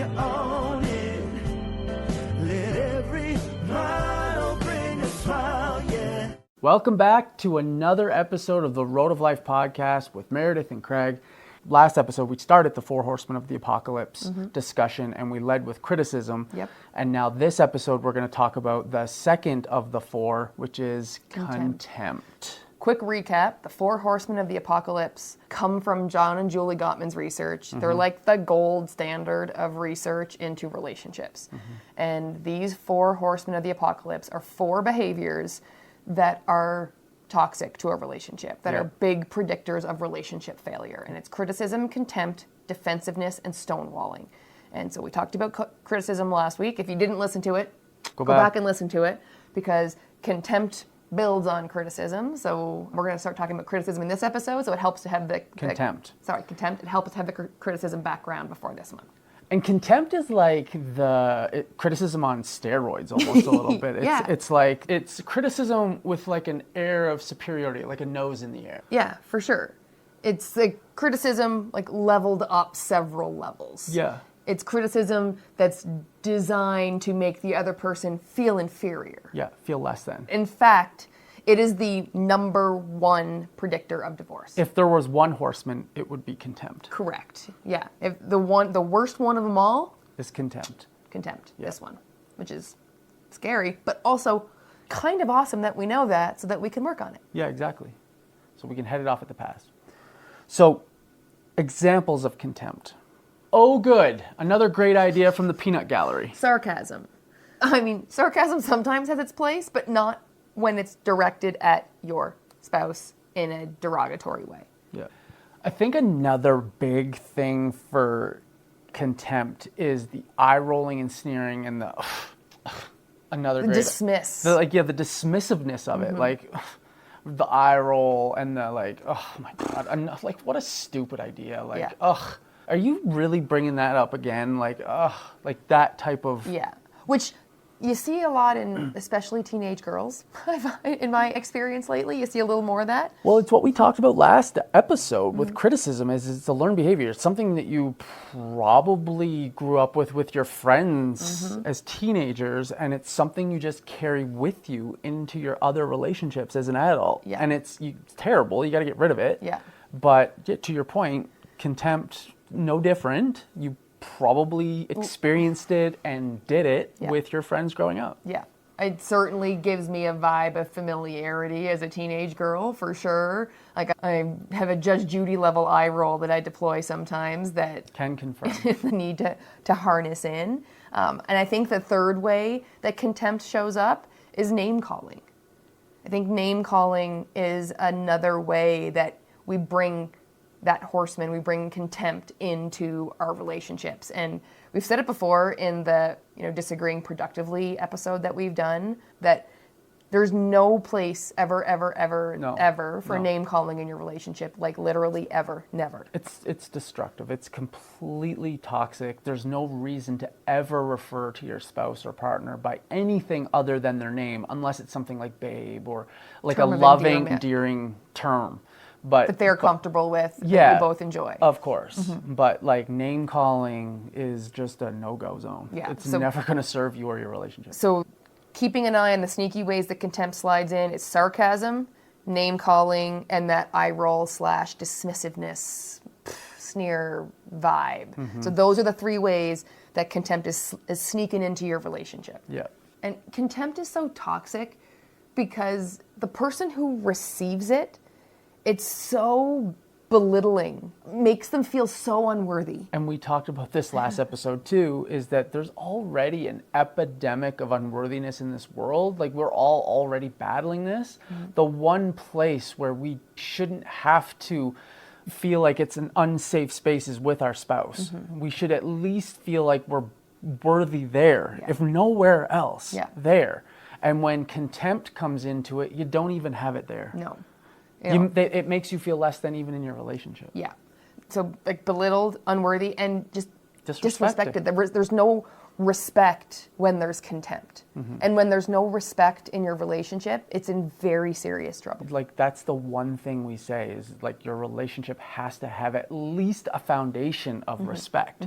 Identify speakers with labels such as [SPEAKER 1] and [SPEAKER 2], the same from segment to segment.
[SPEAKER 1] you own it. Let every mile bring a smile, yeah.
[SPEAKER 2] Welcome back to another episode of the Road of Life podcast with Meredith and Craig. Last episode, we started the 4 Horsemen of the Apocalypse discussion, and we led with criticism.
[SPEAKER 3] Yep.
[SPEAKER 2] And now this episode, we're going to talk about the second of the 4, which is contempt.
[SPEAKER 3] Quick recap, the 4 Horsemen of the Apocalypse come from John and Julie Gottmans' research. They're like the gold standard of research into relationships. And these 4 Horsemen of the Apocalypse are 4 behaviors that are toxic to a relationship, that are big predictors of relationship failure. And it's criticism, contempt, defensiveness, and stonewalling. And so we talked about criticism last week. If you didn't listen to it, go back and listen to it, because contempt builds on criticism. So we're going to start talking about criticism in this episode, so it helps to have the...
[SPEAKER 2] Contempt.
[SPEAKER 3] Contempt. It helps to have the criticism background before this one.
[SPEAKER 2] And contempt is like the criticism on steroids almost a little bit. It's criticism with like an air of superiority, like a nose in the air.
[SPEAKER 3] Yeah, for sure. It's like criticism like leveled up several levels.
[SPEAKER 2] Yeah.
[SPEAKER 3] It's criticism that's designed to make the other person feel inferior.
[SPEAKER 2] Yeah, feel less than.
[SPEAKER 3] In fact, it is the number 1 predictor of divorce.
[SPEAKER 2] If there was one horseman, it would be contempt.
[SPEAKER 3] Correct. Yeah. If the worst one of them all
[SPEAKER 2] is contempt.
[SPEAKER 3] Contempt.
[SPEAKER 2] Yeah.
[SPEAKER 3] This one, which is scary, but also kind of awesome that we know that so that we can work on it.
[SPEAKER 2] Yeah, exactly. So we can head it off at the pass. So, examples of contempt. Oh, good. Another great idea from the peanut gallery.
[SPEAKER 3] Sarcasm. I mean, sarcasm sometimes has its place, but not when it's directed at your spouse in a derogatory way.
[SPEAKER 2] Yeah. I think another big thing for contempt is the eye rolling and sneering and the
[SPEAKER 3] dismiss.
[SPEAKER 2] The dismissiveness of it. Like the eye roll and the like, oh my God, like what a stupid idea. Like, are you really bringing that up again? Like, like that type of...
[SPEAKER 3] Yeah, which you see a lot in especially teenage girls. In my experience lately, you see a little more of that.
[SPEAKER 2] Well, it's what we talked about last episode with criticism is it's a learned behavior. It's something that you probably grew up with your friends as teenagers, and it's something you just carry with you into your other relationships as an adult.
[SPEAKER 3] Yeah.
[SPEAKER 2] And it's terrible. You got to get rid of it.
[SPEAKER 3] Yeah.
[SPEAKER 2] But to your point, contempt, no different. You probably experienced it and did it with your friends growing up.
[SPEAKER 3] Yeah. It certainly gives me a vibe of familiarity as a teenage girl, for sure. Like, I have a Judge Judy level eye roll that I deploy sometimes that
[SPEAKER 2] can confirm
[SPEAKER 3] the need to harness in. And I think the third way that contempt shows up is name calling. I think name calling is another way that we bring that horseman, we bring contempt into our relationships. And we've said it before in the disagreeing productively episode that we've done, that there's no place ever for name calling in your relationship, like literally ever, never.
[SPEAKER 2] It's destructive. It's completely toxic. There's no reason to ever refer to your spouse or partner by anything other than their name, unless it's something like babe or like a loving, endearing term. But
[SPEAKER 3] they're comfortable with, that you both enjoy.
[SPEAKER 2] Of course. But like name calling is just a no-go zone.
[SPEAKER 3] Yeah.
[SPEAKER 2] It's never going to serve you or your relationship.
[SPEAKER 3] So keeping an eye on the sneaky ways that contempt slides in is sarcasm, name calling, and that eye roll / dismissiveness, sneer vibe. So those are the 3 ways that contempt is sneaking into your relationship.
[SPEAKER 2] Yeah.
[SPEAKER 3] And contempt is so toxic because the person who receives it, it's so belittling, makes them feel so unworthy.
[SPEAKER 2] And we talked about this last episode too, is that there's already an epidemic of unworthiness in this world. Like we're all already battling this. The one place where we shouldn't have to feel like it's an unsafe space is with our spouse. We should at least feel like we're worthy there, if nowhere else, there. And when contempt comes into it, you don't even have it there.
[SPEAKER 3] No.
[SPEAKER 2] It makes you feel less than even in your relationship.
[SPEAKER 3] Yeah. So like belittled, unworthy, and just disrespected. There's no respect when there's contempt. And when there's no respect in your relationship, it's in very serious trouble.
[SPEAKER 2] Like that's the one thing we say is like your relationship has to have at least a foundation of respect.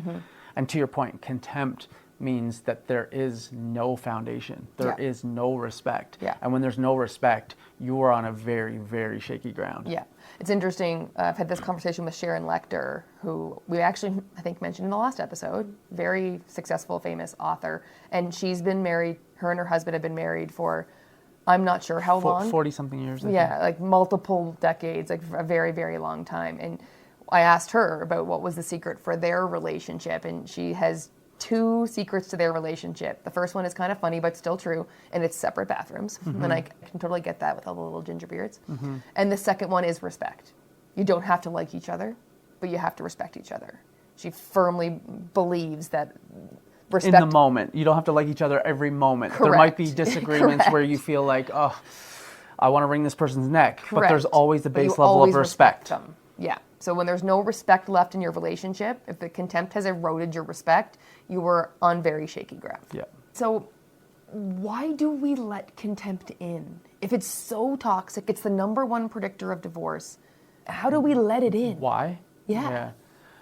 [SPEAKER 2] And to your point, contempt means that there is no foundation. There is no respect.
[SPEAKER 3] Yeah.
[SPEAKER 2] And when there's no respect, you are on a very, very shaky ground.
[SPEAKER 3] Yeah. It's interesting. I've had this conversation with Sharon Lecter, who we actually, I think, mentioned in the last episode. Very successful, famous author. And she's been married, her and her husband have been married for, I'm not sure how long.
[SPEAKER 2] 40-something years, I
[SPEAKER 3] Yeah,
[SPEAKER 2] think.
[SPEAKER 3] like multiple decades, like a very, very long time. And I asked her about what was the secret for their relationship, and she has 2 secrets to their relationship. The first one is kind of funny, but still true, and it's separate bathrooms. And I can totally get that with all the little ginger beards. And the second one is respect. You don't have to like each other, but you have to respect each other. She firmly believes that respect...
[SPEAKER 2] In the moment. You don't have to like each other every moment.
[SPEAKER 3] Correct.
[SPEAKER 2] There might be disagreements
[SPEAKER 3] Correct.
[SPEAKER 2] where you feel like, oh, I want to wring this person's neck. But
[SPEAKER 3] Correct.
[SPEAKER 2] there's always the
[SPEAKER 3] But you
[SPEAKER 2] base level of
[SPEAKER 3] always
[SPEAKER 2] respect.
[SPEAKER 3] them. Yeah. So when there's no respect left in your relationship, if the contempt has eroded your respect, you are on very shaky ground.
[SPEAKER 2] Yeah.
[SPEAKER 3] So why do we let contempt in? If it's so toxic, it's the #1 predictor of divorce. How do we let it in?
[SPEAKER 2] Why?
[SPEAKER 3] Yeah.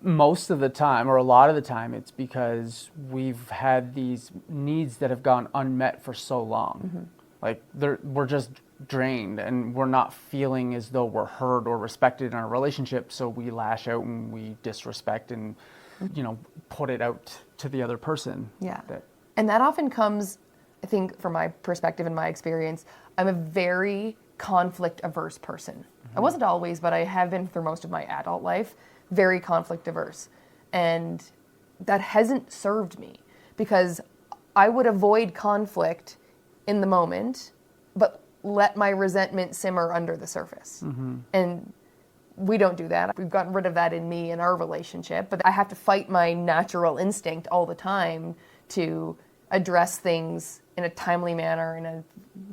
[SPEAKER 2] Most of the time, or a lot of the time, it's because we've had these needs that have gone unmet for so long. Like we're just drained, and we're not feeling as though we're heard or respected in our relationship, so we lash out and we disrespect and put it out to the other person.
[SPEAKER 3] Yeah. And that often comes, I think, from my perspective and my experience, I'm a very conflict averse person. I wasn't always, but I have been through most of my adult life, very conflict averse. And that hasn't served me, because I would avoid conflict in the moment, but let my resentment simmer under the surface. And we don't do that. We've gotten rid of that in me in our relationship, but I have to fight my natural instinct all the time to address things in a timely manner, in a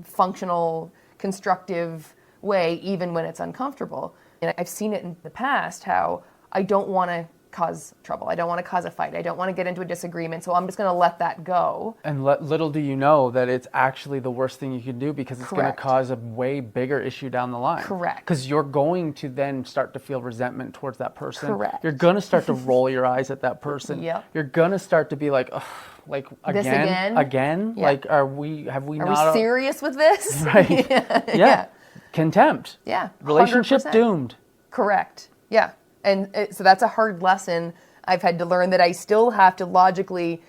[SPEAKER 3] functional, constructive way, even when it's uncomfortable. And I've seen it in the past how I don't want to cause trouble. I don't want to cause a fight. I don't want to get into a disagreement, so I'm just going to let that go.
[SPEAKER 2] And little do you know that it's actually the worst thing you can do, because it's going to
[SPEAKER 3] Correct.
[SPEAKER 2] cause a way bigger issue down the line.
[SPEAKER 3] Correct.
[SPEAKER 2] Because you're going to then start to feel resentment towards that person.
[SPEAKER 3] Correct.
[SPEAKER 2] You're going to start to roll your eyes at that person.
[SPEAKER 3] Yep.
[SPEAKER 2] You're going to start to be like, ugh, like
[SPEAKER 3] This again?
[SPEAKER 2] Again?
[SPEAKER 3] Yeah.
[SPEAKER 2] Like, have we
[SPEAKER 3] Are
[SPEAKER 2] not...
[SPEAKER 3] we serious with this?
[SPEAKER 2] Right. Yeah. Contempt.
[SPEAKER 3] Yeah.
[SPEAKER 2] Relationship
[SPEAKER 3] 100%.
[SPEAKER 2] doomed.
[SPEAKER 3] Correct. Yeah. And so that's a hard lesson I've had to learn, that I still have to logically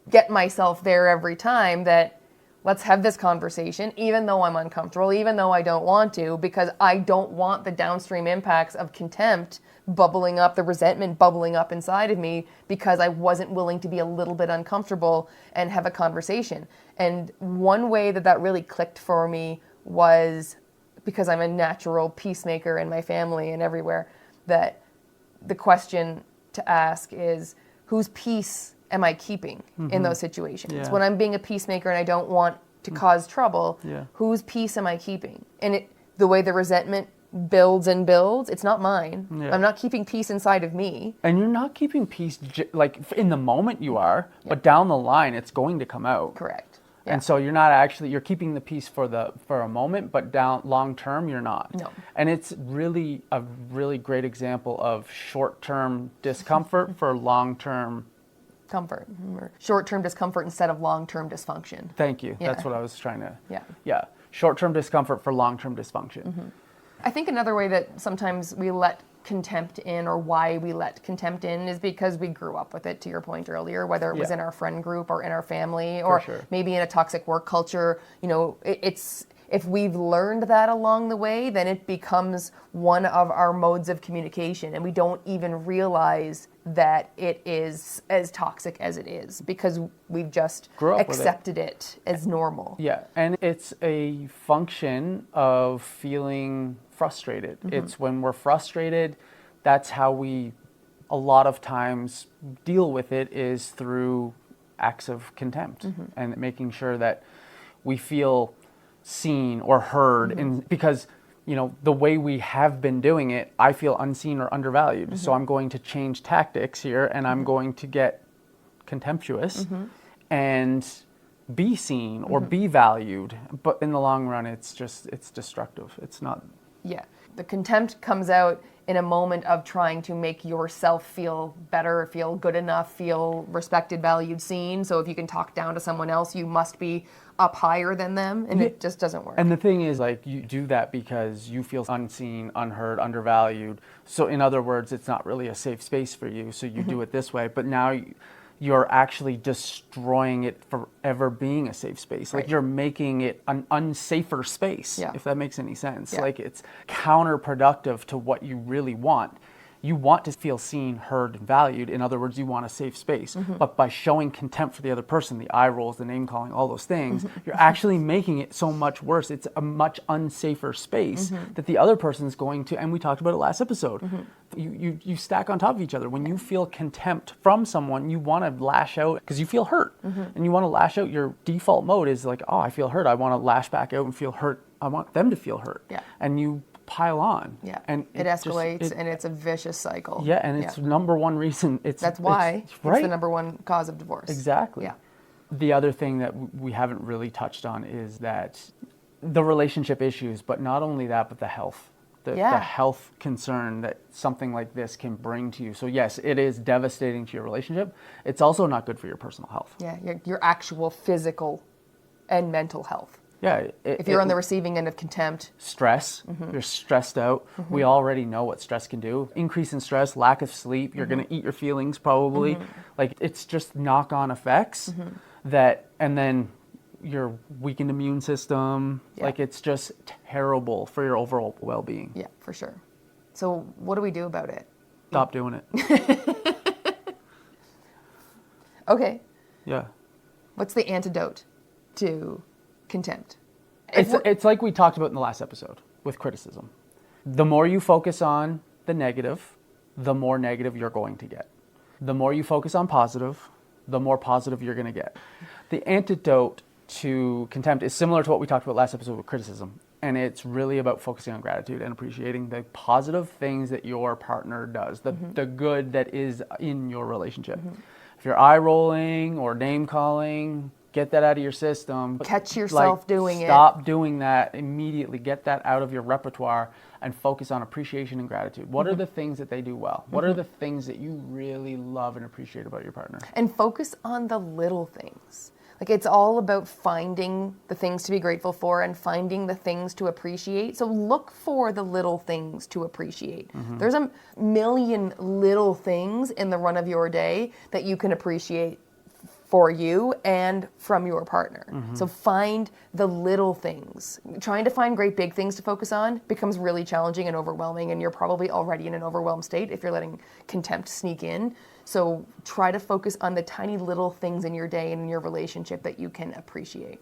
[SPEAKER 3] get myself there every time, that let's have this conversation, even though I'm uncomfortable, even though I don't want to, because I don't want the downstream impacts of contempt bubbling up, the resentment bubbling up inside of me, because I wasn't willing to be a little bit uncomfortable and have a conversation. And one way that really clicked for me was, because I'm a natural peacemaker in my family and everywhere, that the question to ask is, whose peace am I keeping in those situations?
[SPEAKER 2] Yeah.
[SPEAKER 3] When I'm being a peacemaker and I don't want to cause trouble,
[SPEAKER 2] Yeah.
[SPEAKER 3] whose peace am I keeping? And the way the resentment builds and builds, it's not mine.
[SPEAKER 2] Yeah.
[SPEAKER 3] I'm not keeping peace inside of me.
[SPEAKER 2] And you're not keeping peace, like in the moment you are, but down the line it's going to come out.
[SPEAKER 3] Correct.
[SPEAKER 2] And so you're not actually, you're keeping the peace for a moment, but down long term you're not.
[SPEAKER 3] No.
[SPEAKER 2] And it's really a really great example of short-term discomfort for long-term...
[SPEAKER 3] Comfort. Or short-term discomfort instead of long-term dysfunction.
[SPEAKER 2] Thank you.
[SPEAKER 3] Yeah.
[SPEAKER 2] That's what I was trying to...
[SPEAKER 3] Yeah.
[SPEAKER 2] Yeah. Short-term discomfort for long-term dysfunction.
[SPEAKER 3] I think another way that sometimes we let contempt in, or why we let contempt in, is because we grew up with it, to your point earlier, whether it was in our friend group or in our family, or
[SPEAKER 2] sure.
[SPEAKER 3] maybe in a toxic work culture. It's if we've learned that along the way, then it becomes one of our modes of communication, and we don't even realize that it is as toxic as it is, because we've just
[SPEAKER 2] Grew up with it.
[SPEAKER 3] accepted it as normal.
[SPEAKER 2] Yeah, and it's a function of feeling frustrated. It's when we're frustrated, that's how we, a lot of times, deal with it, is through acts of contempt and making sure that we feel seen or heard. And because, the way we have been doing it, I feel unseen or undervalued. So I'm going to change tactics here, and I'm going to get contemptuous and be seen or be valued. But in the long run, it's destructive. It's not...
[SPEAKER 3] Yeah. The contempt comes out in a moment of trying to make yourself feel better, feel good enough, feel respected, valued, seen. So if you can talk down to someone else, you must be up higher than them, and it just doesn't work.
[SPEAKER 2] And the thing is, like, you do that because you feel unseen, unheard, undervalued. So in other words, it's not really a safe space for you, so you do it this way. But now you're actually destroying it for ever being a safe space. Like, you're making it an unsafer space, if that makes any sense. Like, it's counterproductive to what you really want. You want to feel seen, heard, and valued. In other words, you want a safe space. But by showing contempt for the other person, the eye rolls, the name calling, all those things, you're actually making it so much worse. It's a much unsafer space that the other person's going to, and we talked about it last episode. You stack on top of each other. When you feel contempt from someone, you want to lash out because you feel hurt. And you want to lash out. Your default mode is like, oh, I feel hurt. I want to lash back out and feel hurt. I want them to feel hurt. And you pile on.
[SPEAKER 3] And it escalates, and it's a vicious cycle.
[SPEAKER 2] And it's number one reason.
[SPEAKER 3] That's why it's the number one cause of divorce.
[SPEAKER 2] Exactly. The other thing that we haven't really touched on is that the relationship issues, but not only that, but the health. The health concern that something like this can bring to you. So yes, it is devastating to your relationship. It's also not good for your personal health.
[SPEAKER 3] Your actual physical and mental health. If you're on the receiving end of contempt.
[SPEAKER 2] Stress, you're stressed out. We already know what stress can do. Increase in stress, lack of sleep, you're going to eat your feelings probably. Like, it's just knock-on effects that, and then your weakened immune system, like, it's just terrible for your overall well-being.
[SPEAKER 3] Yeah, for sure. So what do we do about it?
[SPEAKER 2] Stop doing it.
[SPEAKER 3] Okay.
[SPEAKER 2] Yeah.
[SPEAKER 3] What's the antidote to contempt?
[SPEAKER 2] It's like we talked about in the last episode with criticism. The more you focus on the negative, the more negative you're going to get. The more you focus on positive, the more positive you're going to get. The antidote to contempt is similar to what we talked about last episode with criticism. And it's really about focusing on gratitude and appreciating the positive things that your partner does, the good that is in your relationship. If you're eye rolling or name calling, get that out of your system.
[SPEAKER 3] Catch yourself doing it.
[SPEAKER 2] Stop doing that immediately. Get that out of your repertoire and focus on appreciation and gratitude. What are the things that they do well? What are the things that you really love and appreciate about your partner?
[SPEAKER 3] And focus on the little things. Like, it's all about finding the things to be grateful for and finding the things to appreciate. So look for the little things to appreciate. There's a million little things in the run of your day that you can appreciate for you and from your partner. So find the little things. Trying to find great big things to focus on becomes really challenging and overwhelming, and you're probably already in an overwhelmed state if you're letting contempt sneak in. So try to focus on the tiny little things in your day and in your relationship that you can appreciate.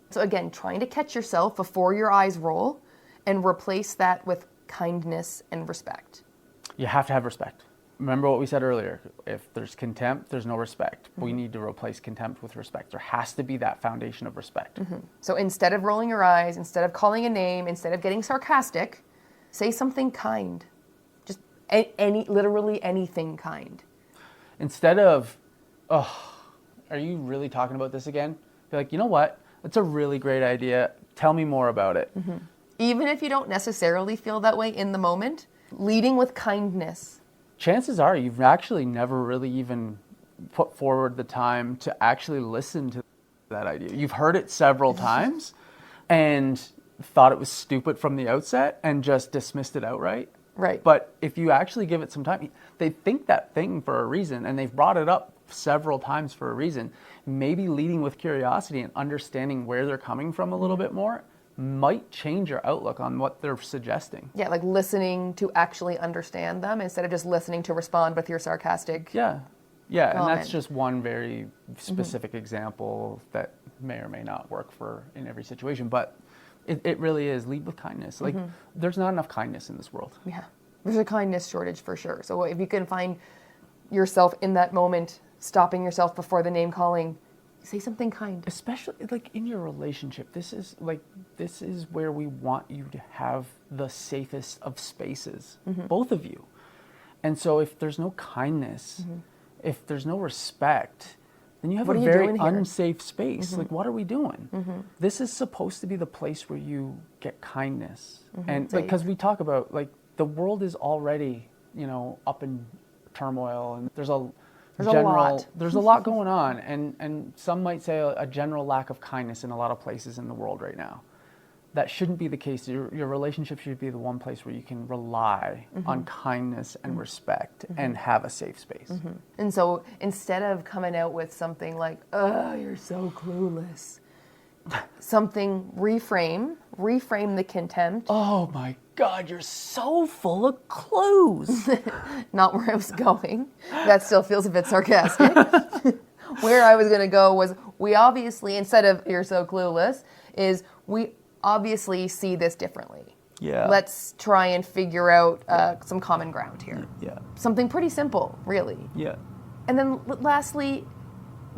[SPEAKER 3] So again, trying to catch yourself before your eyes roll and replace that with kindness and respect.
[SPEAKER 2] You have to have respect. Remember what we said earlier. If there's contempt, there's no respect. We need to replace contempt with respect. There has to be that foundation of respect.
[SPEAKER 3] So instead of rolling your eyes, instead of calling a name, instead of getting sarcastic, say something kind. Just literally anything kind.
[SPEAKER 2] Instead of, oh, are you really talking about this again? Be like, you know what? That's a really great idea. Tell me more about it.
[SPEAKER 3] Even if you don't necessarily feel that way in the moment, leading with kindness.
[SPEAKER 2] Chances are you've actually never really even put forward the time to actually listen to that idea. You've heard it several times and thought it was stupid from the outset and just dismissed it outright.
[SPEAKER 3] Right.
[SPEAKER 2] But if you actually give it some time, they think that thing for a reason, and they've brought it up several times for a reason. Maybe leading with curiosity and understanding where they're coming from a little bit more might change your outlook on what they're suggesting.
[SPEAKER 3] Yeah, like listening to actually understand them instead of just listening to respond with your sarcastic
[SPEAKER 2] Yeah,
[SPEAKER 3] comment.
[SPEAKER 2] And that's just one very specific example that may or may not work in every situation. But it really is lead with kindness. Like, there's not enough kindness in this world.
[SPEAKER 3] Yeah, there's a kindness shortage for sure. So if you can find yourself in that moment, stopping yourself before the name calling, say something kind.
[SPEAKER 2] Especially like in your relationship, this is where we want you to have the safest of spaces, both of you. And so if there's no kindness, if there's no respect, then you have a very unsafe space. Like, what are we doing? This is supposed to be the place where you get kindness. And like, because we talk about, like, the world is already, up in turmoil, and there's a lot going on, and some might say a general lack of kindness in a lot of places in the world right now. That shouldn't be the case. Your relationship should be the one place where you can rely on kindness and respect and have a safe space.
[SPEAKER 3] And so instead of coming out with something like, "Oh, you're so clueless," reframe the contempt.
[SPEAKER 2] Oh my God, you're so full of clues.
[SPEAKER 3] Not where I was going. That still feels a bit sarcastic. Where I was going to go was, we obviously, instead of "you're so clueless," is we obviously see this differently.
[SPEAKER 2] Yeah.
[SPEAKER 3] Let's try and figure out some common ground here.
[SPEAKER 2] Yeah.
[SPEAKER 3] Something pretty simple, really.
[SPEAKER 2] Yeah.
[SPEAKER 3] And then lastly,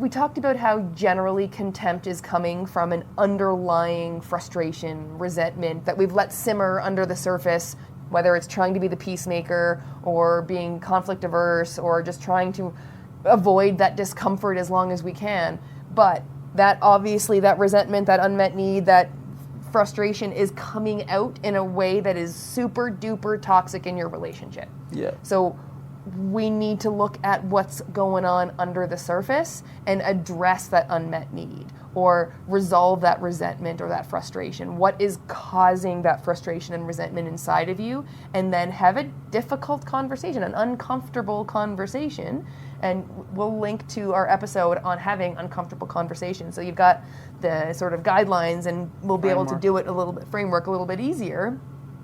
[SPEAKER 3] we talked about how generally contempt is coming from an underlying frustration, resentment that we've let simmer under the surface, whether it's trying to be the peacemaker or being conflict averse or just trying to avoid that discomfort as long as we can. But that obviously, that resentment, that unmet need, that frustration is coming out in a way that is super duper toxic in your relationship.
[SPEAKER 2] Yeah.
[SPEAKER 3] So we need to look at what's going on under the surface and address that unmet need or resolve that resentment or that frustration. What is causing that frustration and resentment inside of you? And then have a difficult conversation, an uncomfortable conversation. And we'll link to our episode on having uncomfortable conversations. So you've got the sort of guidelines, and we'll be able to do it a little bit easier.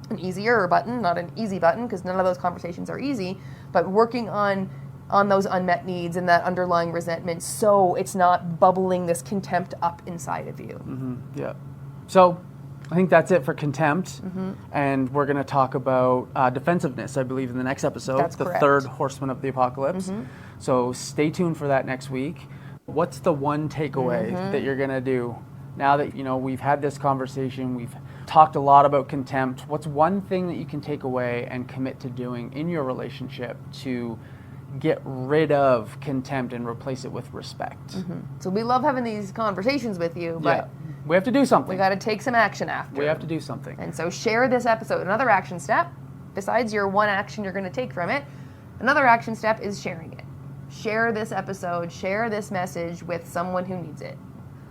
[SPEAKER 3] An easier button, not an easy button, because none of those conversations are easy, but working on those unmet needs and that underlying resentment so it's not bubbling this contempt up inside of you.
[SPEAKER 2] Yeah. So I think that's it for contempt. And we're going to talk about defensiveness, I believe, in the next episode.
[SPEAKER 3] That's
[SPEAKER 2] the
[SPEAKER 3] correct.
[SPEAKER 2] third Horseman of the Apocalypse. So stay tuned for that next week. What's the one takeaway that you're going to do now that, we've had this conversation, we've talked a lot about contempt? What's one thing that you can take away and commit to doing in your relationship to get rid of contempt and replace it with respect?
[SPEAKER 3] So we love having these conversations with you, but
[SPEAKER 2] we have to do something.
[SPEAKER 3] we got to take some action after.
[SPEAKER 2] We have to do something.
[SPEAKER 3] And so share this episode. Another action step, besides your one action you're going to take from it, another action step is sharing it. Share this episode, share this message with someone who needs it.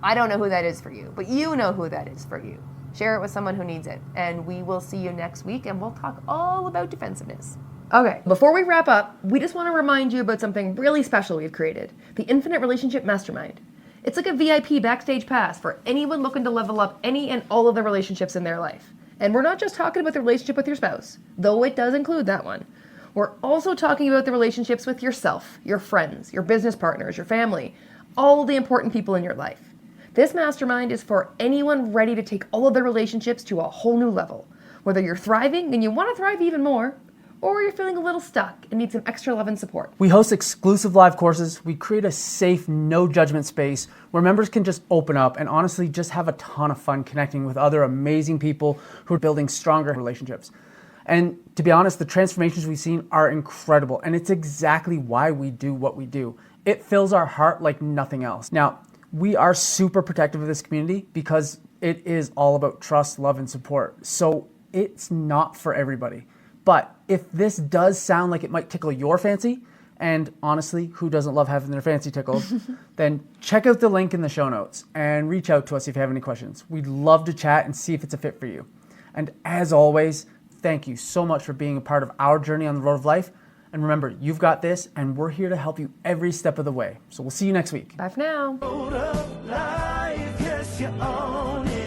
[SPEAKER 3] I don't know who that is for you, but you know who that is for you. Share it with someone who needs it. And we will see you next week, and we'll talk all about defensiveness. Okay, before we wrap up, we just want to remind you about something really special we've created, the Infinite Relationship Mastermind. It's like a VIP backstage pass for anyone looking to level up any and all of the relationships in their life. And we're not just talking about the relationship with your spouse, though it does include that one. We're also talking about the relationships with yourself, your friends, your business partners, your family, all the important people in your life. This mastermind is for anyone ready to take all of their relationships to a whole new level. Whether you're thriving and you want to thrive even more, or you're feeling a little stuck and need some extra love and support.
[SPEAKER 2] We host exclusive live courses. We create a safe, no judgment space where members can just open up and honestly just have a ton of fun connecting with other amazing people who are building stronger relationships. And to be honest, the transformations we've seen are incredible, and it's exactly why we do what we do. It fills our heart like nothing else. Now, we are super protective of this community because it is all about trust, love, and support. So it's not for everybody. But if this does sound like it might tickle your fancy, and honestly, who doesn't love having their fancy tickled, then check out the link in the show notes and reach out to us if you have any questions. We'd love to chat and see if it's a fit for you. And as always, thank you so much for being a part of our journey on the road of life. And remember, you've got this, and we're here to help you every step of the way. So we'll see you next week.
[SPEAKER 3] Bye for now.
[SPEAKER 1] Road of life, yes, you're on it.